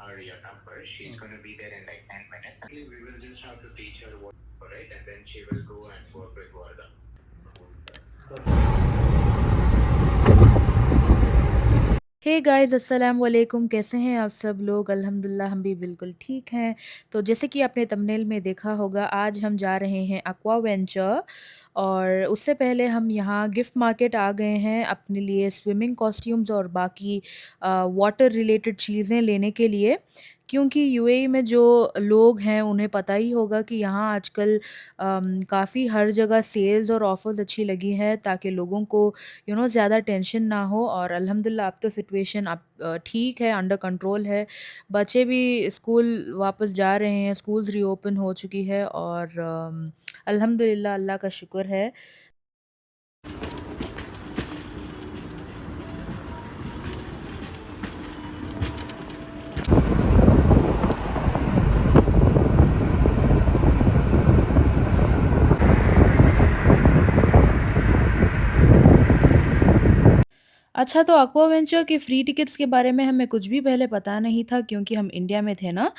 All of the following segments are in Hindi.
her your number. She's going to be there in like 10 minutes. Actually, we will just have to teach her what, right? And then she will go and work with Varda. Hey guys अस्सलाम वालेकुम, कैसे हैं आप सब लोग? अल्हम्दुलिल्लाह हम भी बिल्कुल ठीक हैं। तो जैसे कि आपने थंबनेल में देखा होगा, आज हम जा रहे हैं एक्वा वेंचर और उससे पहले हम यहाँ गिफ्ट मार्केट आ गए हैं अपने लिए स्विमिंग कॉस्ट्यूम्स और बाकी वाटर रिलेटेड चीज़ें लेने के लिए। क्योंकि यूएई में जो लोग हैं उन्हें पता ही होगा कि यहाँ आजकल काफ़ी हर जगह सेल्स और ऑफ़र्स अच्छी लगी हैं ताकि लोगों को ज़्यादा टेंशन ना हो। और अल्हम्दुलिल्लाह अब तो सिचुएशन अब ठीक है, अंडर कंट्रोल है। बच्चे भी स्कूल वापस जा रहे हैं, स्कूल्स रीओपन हो चुकी है और अल्हम्दुलिल्लाह अल्लाह का शुक्र है। अच्छा, तो एक्वावेंचर के फ्री टिकट्स के बारे में हमें कुछ भी पहले पता नहीं था क्योंकि हम इंडिया में थे ना।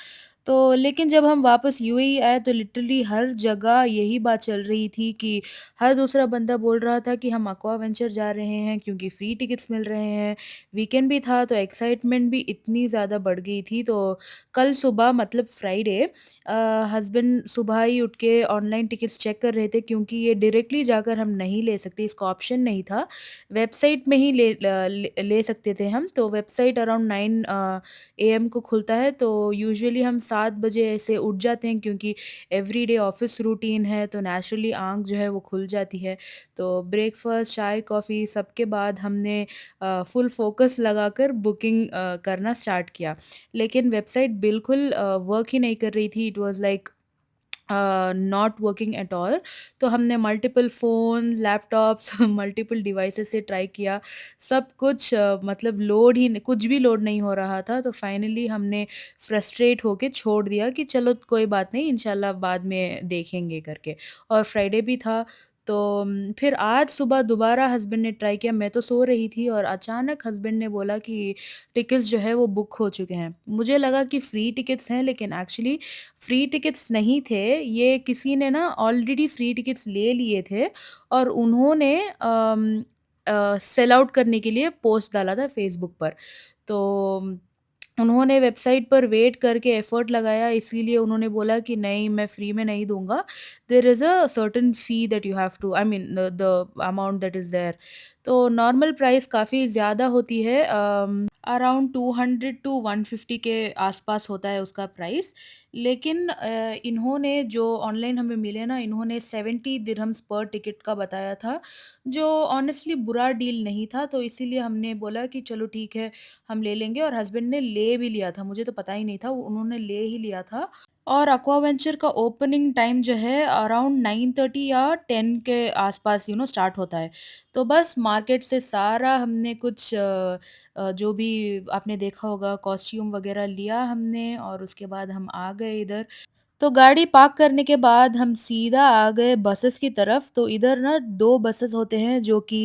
तो लेकिन जब हम वापस यूएई आए तो लिटरली हर जगह यही बात चल रही थी कि हर दूसरा बंदा बोल रहा था कि हम एक्वावेंचर जा रहे हैं क्योंकि फ्री टिकट्स मिल रहे हैं। वीकेंड भी था तो एक्साइटमेंट भी इतनी ज़्यादा बढ़ गई थी। तो कल सुबह मतलब फ्राइडे हस्बैंड सुबह ही उठ के ऑनलाइन टिकट्स चेक कर रहे थे क्योंकि ये डायरेक्टली जाकर हम नहीं ले सकते, इसका ऑप्शन नहीं था। वेबसाइट में ही ले सकते थे हम। तो वेबसाइट अराउंड 9 एएम को खुलता है, तो यूजुअली हम 7 बजे ऐसे उठ जाते हैं क्योंकि एवरीडे ऑफ़िस रूटीन है, तो नेचुरली आँख जो है वो खुल जाती है। तो ब्रेकफ़ास्ट, चाय, कॉफ़ी सबके बाद हमने फुल फ़ोकस लगाकर बुकिंग करना स्टार्ट किया। लेकिन वेबसाइट बिल्कुल वर्क ही नहीं कर रही थी। It was like not working at all. तो हमने multiple phone, laptops multiple devices से ट्राई किया। सब कुछ मतलब लोड ही न कुछ भी लोड नहीं हो रहा था। तो फाइनली हमने फ्रस्ट्रेट होके छोड़ दिया कि चलो कोई बात नहीं, इंशाल्लाह बाद में देखेंगे करके। और फ्राइडे भी था। तो फिर आज सुबह दोबारा हस्बैंड ने ट्राई किया। मैं तो सो रही थी और अचानक हस्बैंड ने बोला कि टिकट्स जो है वो बुक हो चुके हैं। मुझे लगा कि फ्री टिकट्स हैं, लेकिन एक्चुअली फ्री टिकट्स नहीं थे। ये किसी ने ना ऑलरेडी फ्री टिकट्स ले लिए थे और उन्होंने सेल आउट करने के लिए पोस्ट डाला था फ़ेसबुक पर। तो उन्होंने वेबसाइट पर वेट करके एफ़र्ट लगाया, इसीलिए उन्होंने बोला कि नहीं, मैं फ्री में नहीं दूँगा। There is a certain fee that you have to, I mean the amount that is there. तो नॉर्मल प्राइस काफ़ी ज़्यादा होती है, अराउंड 200 टू 150 के आसपास होता है उसका प्राइस। लेकिन इन्होंने जो ऑनलाइन हमें मिले ना, इन्होंने 70 दिरहम्स पर टिकट का बताया था, जो ऑनेस्टली बुरा डील नहीं था। तो इसीलिए हमने बोला कि चलो ठीक है, हम ले लेंगे। और हस्बैंड ने ले भी लिया था, मुझे तो पता ही नहीं था, उन्होंने ले ही लिया था। और एक्वावेंचर का ओपनिंग टाइम जो है अराउंड 9:30 या 10 के आसपास स्टार्ट होता है। तो बस मार्केट से सारा हमने कुछ जो भी आपने देखा होगा कॉस्ट्यूम वगैरह लिया हमने और उसके बाद हम आ गए इधर। तो गाड़ी पार्क करने के बाद हम सीधा आ गए बसेस की तरफ। तो इधर ना 2 बसेस होते हैं जो कि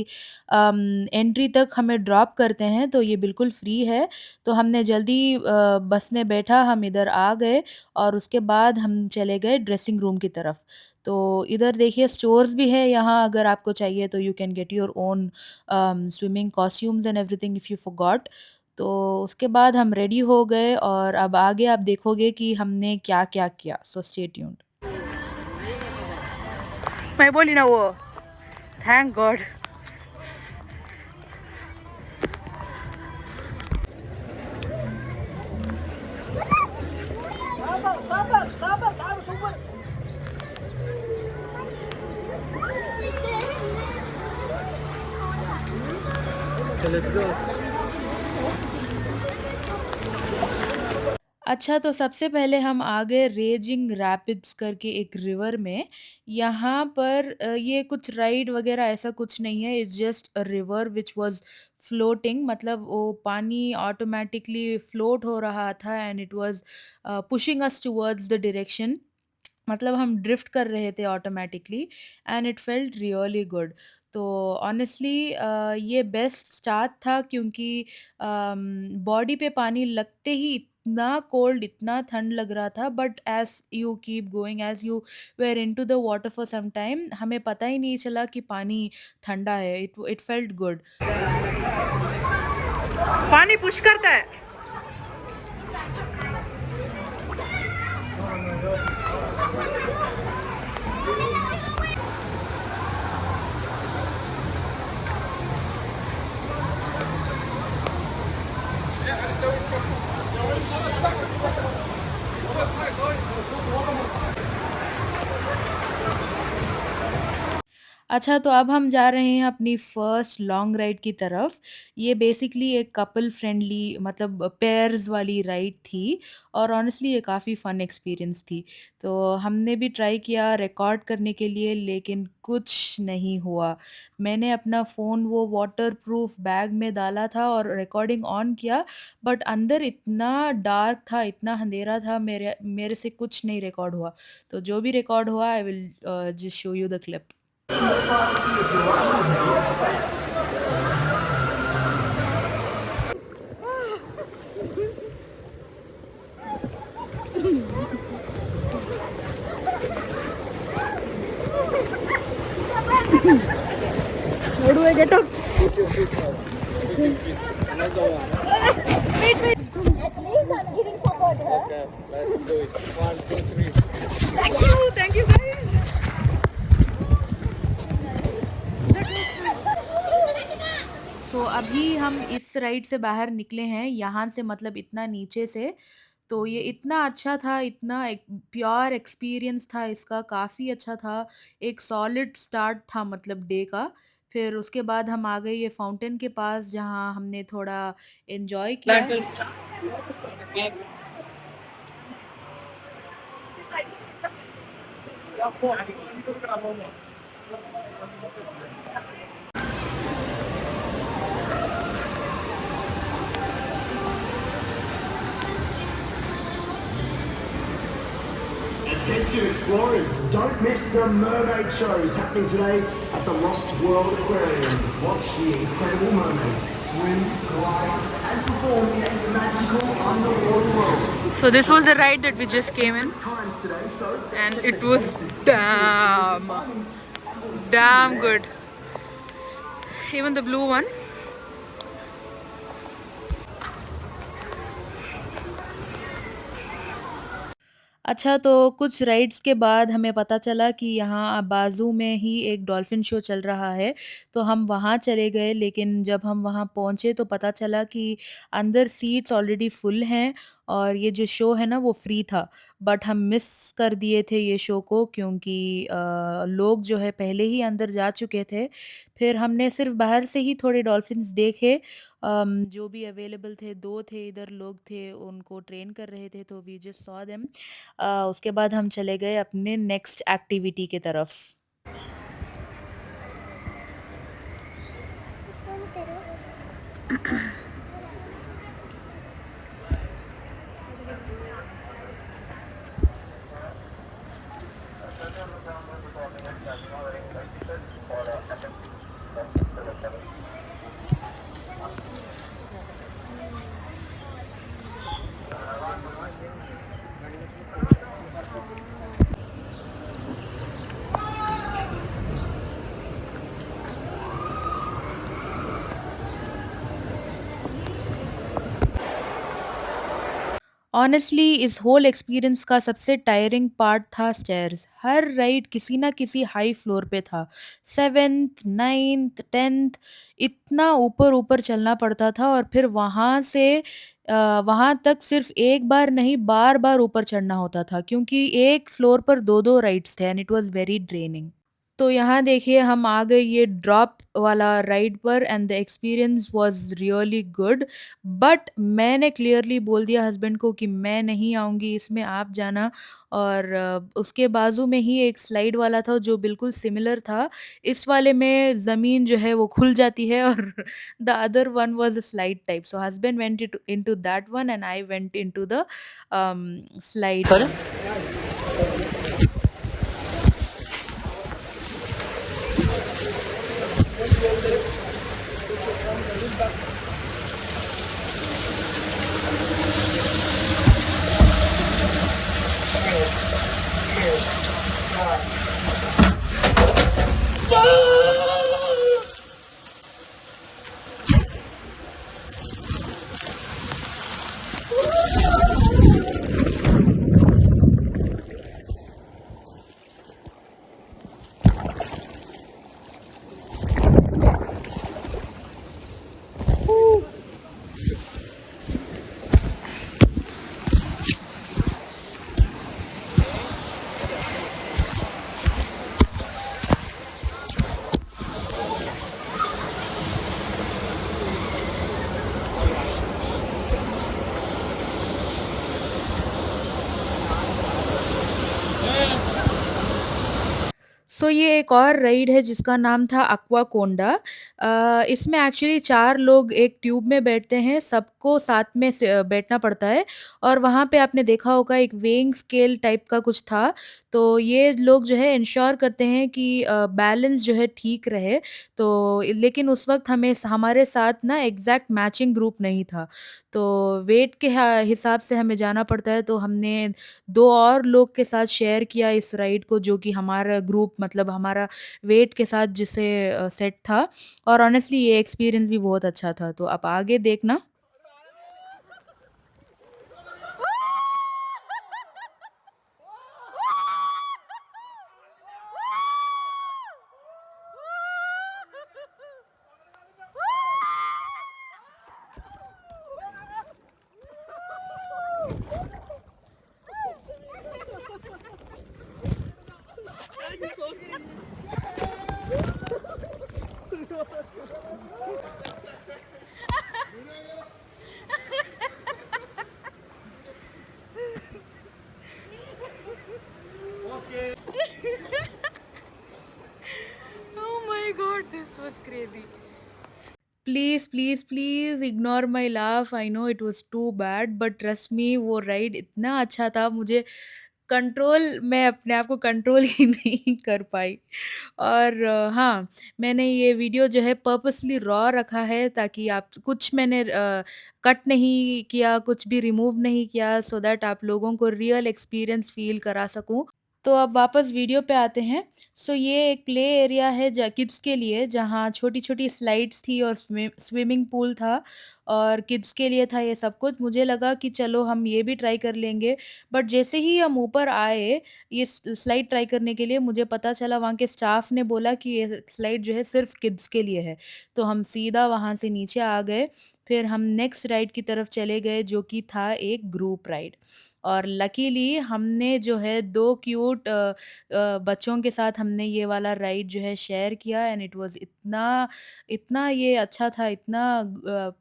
एंट्री तक हमें ड्रॉप करते हैं, तो ये बिल्कुल फ्री है। तो हमने जल्दी बस में बैठा, हम इधर आ गए और उसके बाद हम चले गए ड्रेसिंग रूम की तरफ। तो इधर देखिए स्टोर्स भी है यहाँ, अगर आपको चाहिए तो you can get your own swimming costumes and everything if you forgot. तो उसके बाद हम रेडी हो गए और अब आगे आप देखोगे कि हमने क्या-क्या किया। So stay tuned. मैं बोली ना वो, थैंक गॉड। अच्छा, तो सबसे पहले हम आ गए रेजिंग रैपिड्स करके एक रिवर में। यहाँ पर ये कुछ राइड वगैरह ऐसा कुछ नहीं है, it's just a river which was floating. मतलब वो पानी ऑटोमैटिकली फ्लोट हो रहा था and it was pushing us towards the direction. मतलब हम ड्रिफ्ट कर रहे थे automatically and it felt really good. तो ऑनेस्टली ये बेस्ट स्टार्ट था क्योंकि बॉडी पे पानी लगते ही इतना कोल्ड, इतना ठंड लग रहा था, but as you keep going, as you were into the water for some time, हमें पता ही नहीं चला कि पानी ठंडा है। It felt good. पानी पुश करता है। अच्छा, तो अब हम जा रहे हैं अपनी फर्स्ट लॉन्ग राइड की तरफ। ये बेसिकली एक कपल फ्रेंडली, मतलब पेयर्स वाली राइड थी, और ऑनेस्टली ये काफ़ी फ़न एक्सपीरियंस थी। तो हमने भी ट्राई किया रिकॉर्ड करने के लिए, लेकिन कुछ नहीं हुआ। मैंने अपना फ़ोन वो वाटरप्रूफ बैग में डाला था और रिकॉर्डिंग ऑन किया, बट अंदर इतना डार्क था, इतना अंधेरा था, मेरे मेरे से कुछ नहीं रिकॉर्ड हुआ। तो जो भी रिकॉर्ड हुआ, I will just show you the clip. How do I get up? At least I'm giving support, huh? Okay, let's do it. 1, 2, 3. Thank you guys. सो अभी हम इस राइड से बाहर निकले हैं, यहाँ से मतलब इतना नीचे से। तो ये इतना अच्छा था, इतना एक प्योर एक्सपीरियंस था इसका, काफ़ी अच्छा था। एक सॉलिड स्टार्ट था मतलब डे का। फिर उसके बाद हम आ गए ये फाउंटेन के पास, जहाँ हमने थोड़ा एन्जॉय किया। Attention explorers, don't miss the mermaid shows happening today at the Lost World Aquarium. Watch the incredible mermaids swim, glide and perform in a magical underwater world. So this was the ride that we just came in, Times today, so and it was damn good. Even the blue one. अच्छा, तो कुछ राइड्स के बाद हमें पता चला कि यहाँ बाजू में ही एक डॉल्फिन शो चल रहा है, तो हम वहाँ चले गए। लेकिन जब हम वहाँ पहुँचे तो पता चला कि अंदर सीट्स ऑलरेडी फुल हैं, और ये जो शो है ना वो फ्री था। बट हम मिस कर दिए थे ये शो को, क्योंकि लोग जो है पहले ही अंदर जा चुके थे। फिर हमने सिर्फ बाहर से ही थोड़े डॉल्फिन्स देखे, जो भी अवेलेबल थे। 2 थे इधर, लोग थे उनको ट्रेन कर रहे थे, तो वी जस्ट सॉ देम। उसके बाद हम चले गए अपने नेक्स्ट एक्टिविटी की तरफ। ऑनेस्टली इस होल एक्सपीरियंस का सबसे टायरिंग पार्ट था स्टेयर्स। हर राइड किसी ना किसी हाई फ्लोर पे था। 7th 9th 10th इतना ऊपर-ऊपर चलना पड़ता था, और फिर वहाँ तक सिर्फ़ एक बार नहीं, बार-बार ऊपर चढ़ना होता था, क्योंकि एक फ्लोर पर 2-2 राइड्स थे, and it was very draining. तो यहाँ देखिए हम आ गए ये ड्रॉप वाला राइड पर, and the experience was really good. But मैंने क्लियरली बोल दिया हस्बैंड को कि मैं नहीं आऊँगी इसमें, आप जाना। और उसके बाजू में ही एक स्लाइड वाला था जो बिल्कुल सिमिलर था। इस वाले में ज़मीन जो है वो खुल जाती है, और the other one was a slide type. So husband went into that one, and I went into the slide one. So ये एक और राइड है जिसका नाम था एक्वाकोंडा। इसमें एक्चुअली 4 लोग एक ट्यूब में बैठते हैं, सबको साथ में बैठना पड़ता है और वहाँ पे आपने देखा होगा एक वेइंग स्केल टाइप का कुछ था, तो ये लोग जो है इंश्योर करते हैं कि बैलेंस जो है ठीक रहे। तो लेकिन उस वक़्त हमारे साथ ना एग्ज़ैक्ट मैचिंग ग्रुप नहीं था, तो वेट के हिसाब से हमें जाना पड़ता है, तो हमने 2 और लोग के साथ शेयर किया इस राइड को, जो कि हमारा ग्रुप मतलब हमारा वेट के साथ जिसे सेट था और ऑनेस्टली ये एक्सपीरियंस भी बहुत अच्छा था। तो आप आगे देखना। Oh my God, this was crazy. Please, please, please ignore my laugh, I know it was too bad but trust me वो राइड इतना अच्छा था, मुझे कंट्रोल मैं अपने आप को कंट्रोल ही नहीं कर पाई। और हाँ, मैंने ये वीडियो जो है पर्पसली रॉ रखा है ताकि आप कुछ मैंने कट नहीं किया, कुछ भी रिमूव नहीं किया सो दैट आप लोगों को रियल एक्सपीरियंस फ़ील करा सकूँ। तो अब वापस वीडियो पे आते हैं। सो ये एक प्ले एरिया है किड्स के लिए, जहाँ छोटी-छोटी स्लाइड्स थी और स्विमिंग पूल था और किड्स के लिए था ये सब कुछ। मुझे लगा कि चलो हम ये भी ट्राई कर लेंगे, बट जैसे ही हम ऊपर आए ये स्लाइड ट्राई करने के लिए, मुझे पता चला वहाँ के स्टाफ ने बोला कि ये स्लाइड जो है सिर्फ़ किड्स के लिए है। तो हम सीधा वहाँ से नीचे आ गए, फिर हम नेक्स्ट राइड की तरफ चले गए जो कि था एक ग्रुप राइड। और लकीली हमने जो है 2 क्यूट बच्चों के साथ हमने ये वाला राइड जो है शेयर किया एंड इट वाज़ इतना इतना ये अच्छा था, इतना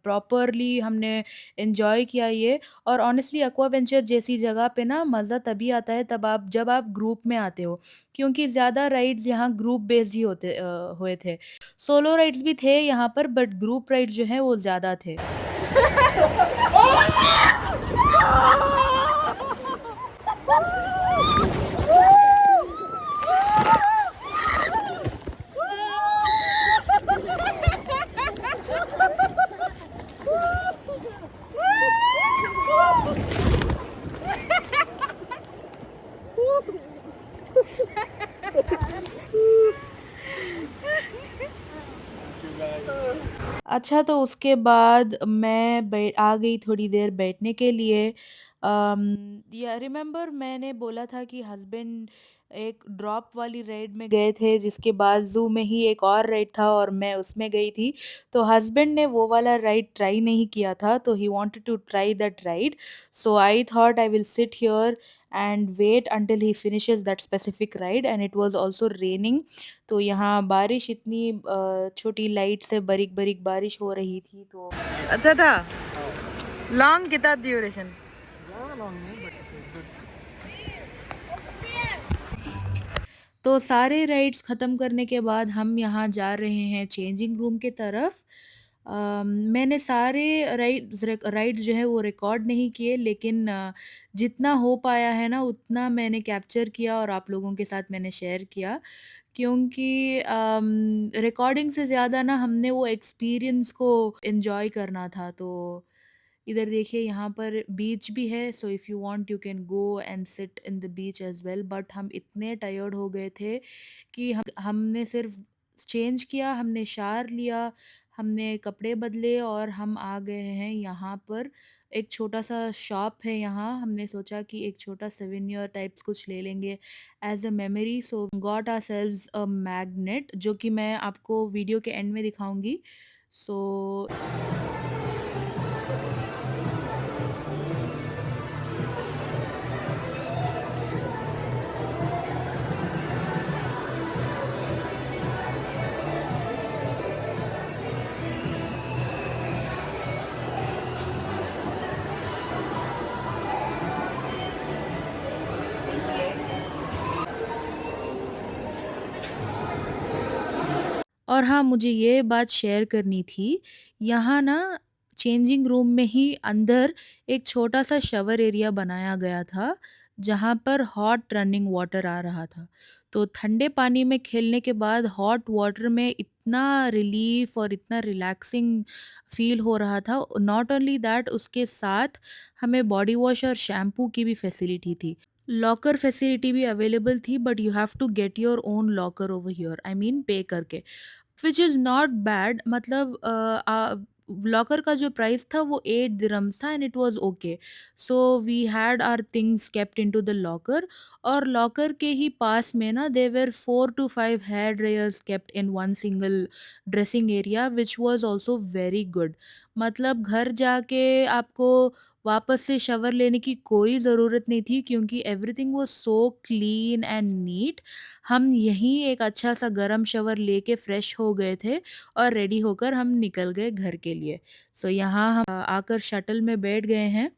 प्रॉपरली हमने एन्जॉय किया ये। और ऑनेस्टली एक्वावेंचर जैसी जगह पे ना मज़ा तभी आता है जब आप ग्रुप में आते हो, क्योंकि ज़्यादा राइड्स यहाँ ग्रुप बेस्ड ही हुए थे। सोलो राइड्स भी थे यहाँ पर बट ग्रुप राइड्स जो हैं वो ज़्यादा थे। अच्छा, तो उसके बाद मैं आ गई थोड़ी देर बैठने के लिए। या रिमेंबर मैंने बोला था कि हस्बैंड एक ड्रॉप वाली राइड में गए थे, जिसके बाद ज़ू में ही एक और राइड था और मैं उसमें गई थी। तो हस्बैंड ने वो वाला राइड ट्राई नहीं किया था, तो he wanted to try that ride. So I thought I will sit here and wait until he finishes that specific ride and it was also raining. तो यहाँ बारिश इतनी छोटी लाइट से बारीक-बारीक बारिश हो रही थी, तो अच्छा था। लॉन्ग कितना ड्यूरेशन? तो सारे राइड्स ख़त्म करने के बाद हम यहाँ जा रहे हैं चेंजिंग रूम की तरफ। मैंने सारे राइड्स जो है वो रिकॉर्ड नहीं किए, लेकिन जितना हो पाया है ना उतना मैंने कैप्चर किया और आप लोगों के साथ मैंने शेयर किया। क्योंकि रिकॉर्डिंग से ज़्यादा ना हमने वो एक्सपीरियंस को एन्जॉय करना था। तो इधर देखिए यहाँ पर बीच भी है, so if you want you can go and sit in the beach as well, but हम इतने टायर्ड हो गए थे कि हमने सिर्फ चेंज किया, हमने शावर लिया, हमने कपड़े बदले और हम आ गए हैं यहाँ पर। एक छोटा-सा शॉप है यहाँ, हमने सोचा कि एक छोटा सोवेनिर टाइप्स कुछ ले लेंगे as a memory, so got ourselves a magnet जो कि मैं आपको वीडियो के एंड में दिखाऊँगी। सो और हाँ, मुझे ये बात शेयर करनी थी, यहाँ ना चेंजिंग रूम में ही अंदर एक छोटा-सा शावर एरिया बनाया गया था, जहाँ पर हॉट रनिंग वाटर आ रहा था। तो ठंडे पानी में खेलने के बाद हॉट वाटर में इतना रिलीफ़ और इतना रिलैक्सिंग फ़ील हो रहा था। नॉट ओनली दैट, उसके साथ हमें बॉडी वॉश और शैम्पू की भी फैसिलिटी थी। लॉकर फैसिलिटी भी अवेलेबल थी, but you have to get your own locker over here, I mean pay करके। व्हिच इज़ नॉट बैड, मतलब लॉकर का जो प्राइस था वो 8 दिरहम्स था and it was okay. So we had our things kept into the locker, और लॉकर के ही पास में ना there were 4 to 5 hair dryers kept in one single dressing area, which was also very good. मतलब घर जाके आपको वापस से शावर लेने की कोई ज़रूरत नहीं थी, क्योंकि everything was so clean and neat. हम यहीं एक अच्छा-सा गरम शावर लेके फ्रेश हो गए थे और रेडी होकर हम निकल गए घर के लिए। सो यहाँ हम आकर शटल में बैठ गए हैं।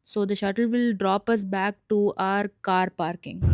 So the shuttle will drop us back to our car parking.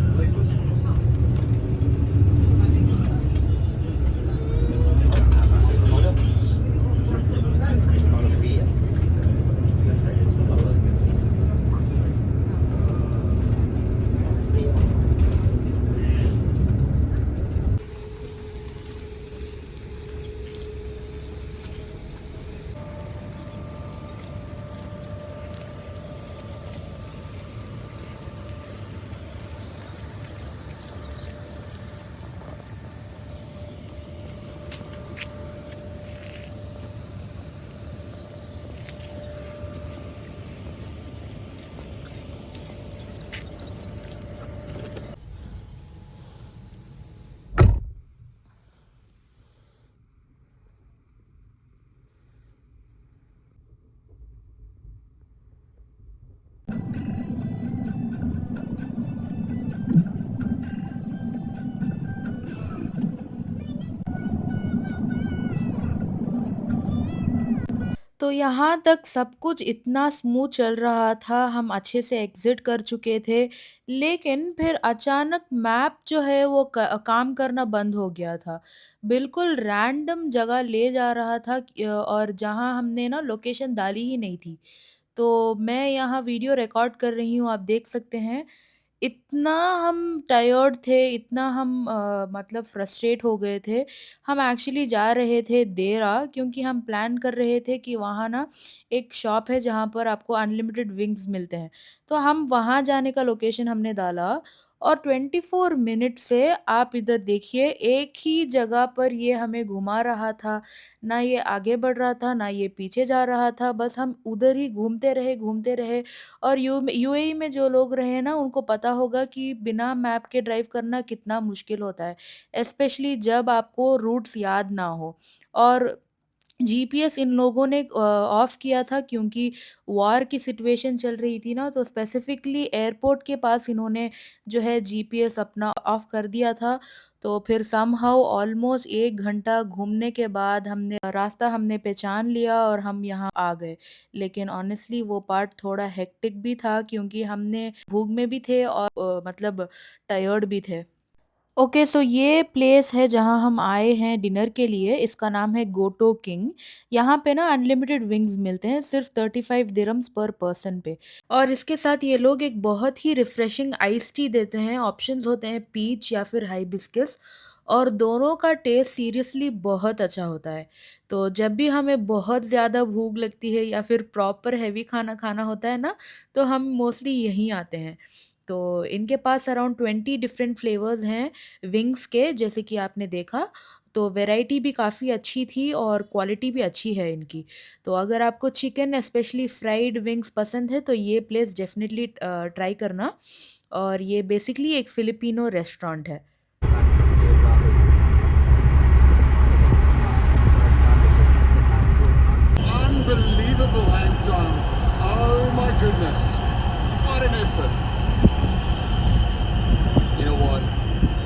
तो यहाँ तक सब कुछ इतना स्मूथ चल रहा था, हम अच्छे से एग्ज़िट कर चुके थे, लेकिन फिर अचानक मैप जो है वो काम करना बंद हो गया था। बिल्कुल रैंडम जगह ले जा रहा था, और जहाँ हमने ना लोकेशन डाली ही नहीं थी। तो मैं यहाँ वीडियो रिकॉर्ड कर रही हूँ, आप देख सकते हैं। इतना हम टायर्ड थे, इतना हम मतलब फ्रस्ट्रेट हो गए थे। हम एक्चुअली जा रहे थे देरा, क्योंकि हम प्लान कर रहे थे कि वहाँ ना एक शॉप है जहाँ पर आपको अनलिमिटेड विंग्स मिलते हैं। तो हम वहाँ जाने का लोकेशन हमने डाला, और 24 मिनट से आप इधर देखिए, एक ही जगह पर ये हमें घुमा रहा था। ना ये आगे बढ़ रहा था, ना ये पीछे जा रहा था, बस हम उधर ही घूमते रहे। और यूएई में जो लोग रहे हैं ना, उनको पता होगा कि बिना मैप के ड्राइव करना कितना मुश्किल होता है, स्पेशली जब आपको रूट्स याद ना हो। और जीपीएस इन लोगों ने ऑफ किया था, क्योंकि वॉर की सिचुएशन चल रही थी ना, तो स्पेसिफिकली एयरपोर्ट के पास इन्होंने जो है जीपीएस अपना ऑफ कर दिया था। तो फिर समहाउ ऑलमोस्ट 1 घंटा घूमने के बाद हमने पहचान लिया और हम यहाँ आ गए। लेकिन ऑनेस्टली वो पार्ट थोड़ा हेक्टिक भी था, क्योंकि हमने भूख में भी थे और मतलब टायर्ड भी थे। ओके, सो ये प्लेस है जहाँ हम आए हैं डिनर के लिए, इसका नाम है गोटो किंग। यहाँ पे ना अनलिमिटेड विंग्स मिलते हैं सिर्फ 35 दिरहम्स पर पर्सन पे, और इसके साथ ये लोग एक बहुत ही रिफ्रेशिंग आइस टी देते हैं। ऑप्शंस होते हैं पीच या फिर हाइबिस्कस, और दोनों का टेस्ट सीरियसली बहुत अच्छा होता है। तो जब भी हमें बहुत ज़्यादा भूख लगती है या फिर प्रॉपर हैवी खाना खाना होता है ना, तो हम मोस्टली यहीं आते हैं। तो इनके पास अराउंड 20 डिफरेंट फ्लेवर्स हैं विंग्स के, जैसे कि आपने देखा। तो वैरायटी भी काफ़ी अच्छी थी और क्वालिटी भी अच्छी है इनकी। तो अगर आपको चिकन स्पेशली फ्राइड विंग्स पसंद है, तो ये प्लेस डेफ़िनेटली ट्राई करना। और ये बेसिकली एक फ़िलिपिनो रेस्टोरेंट है। Unbelievable hang time. Oh my goodness. What an effort. You know what?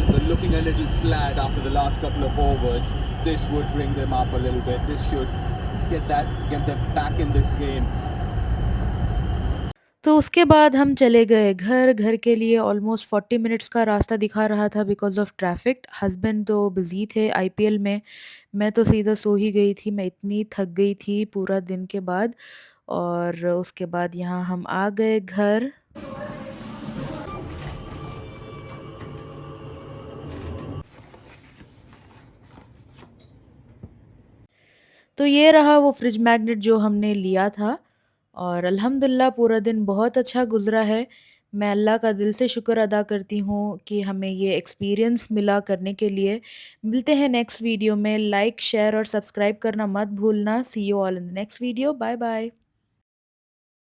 They're looking a little flat after the last couple of overs. This would bring them up a little bit. This should get them back in this game. तो उसके बाद हम चले गए घर। घर के लिए ऑलमोस्ट 40 मिनट्स का रास्ता दिखा रहा था बिकॉज़ ऑफ ट्रैफ़िक। हस्बैंड तो बिज़ी थे आईपीएल में, मैं तो सीधा सो ही गई थी, मैं इतनी थक गई थी पूरा दिन के बाद। और उसके बाद यहाँ हम आ गए घर। तो ये रहा वो फ्रिज मैग्नेट जो हमने लिया था और अल्हम्दुलिल्लाह पूरा दिन बहुत अच्छा गुज़रा है। मैं अल्लाह का दिल से शुक्र अदा करती हूँ कि हमें ये एक्सपीरियंस मिला करने के लिए। मिलते हैं नेक्स्ट वीडियो में। लाइक, शेयर और सब्सक्राइब करना मत भूलना। See you all in the next video. Bye bye.